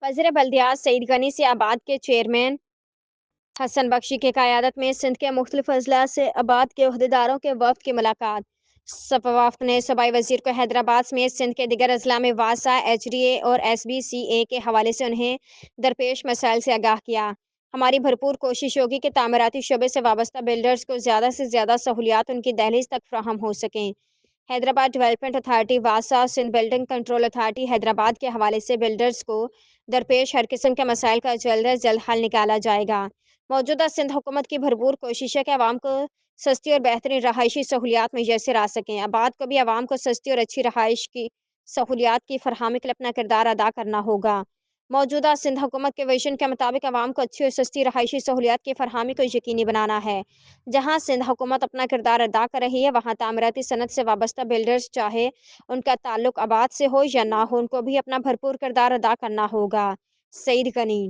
वज़ीर बल्दियात सईद गनी से आबाद के चेयरमैन हसन बख्शी की क़यादत में सिंध के मुख्तलिफ अजला से आबाद के अहदेदारों के वफ़द की मुलाकात। वफ़द ने सूबाई वज़ीर को हैदराबाद समेत सिंध के दिगर अजला में वासा HDA और SBCA के हवाले से उन्हें दरपेश मसाइल से आगाह किया। हमारी भरपूर कोशिश होगी कि तामीराती शोबे से वाबस्ता बिल्डर्स को ज़्यादा से ज़्यादा सहूलियात उनकी दहलीज तक फ्राहम हो सकें। हैदराबाद डेवलपमेंट अथॉरिटी वासा Sindh building control authority Hyderabad के हवाले से बिल्डर्स को दरपेश हर किस्म के मसाइल का जल्द अज जल्द हल निकाला जाएगा। मौजूदा सिंध हुकूमत की भरपूर कोशिश है कि आवाम को सस्ती और बेहतरीन रहायशी सहूलियात मैसर आ सकें। आबाद को भी आवाम को सस्ती और अच्छी रहाइश की सहूलियात की फरहमी के लिए अपना किरदार अदा करना होगा। मौजूदा सिंध हुकूमत के विजन के मुताबिक आवाम को अच्छी और सस्ती रहायशी सहूलियात की फरहमी को यकीनी बनाना है। जहाँ सिंध हुकूमत अपना किरदार अदा कर रही है, वहाँ तामीराती सनत से वाबस्ता बिल्डर्स, चाहे उनका ताल्लुक आबाद से हो या ना हो, उनको भी अपना भरपूर किरदार अदा करना होगा। सईद गनी।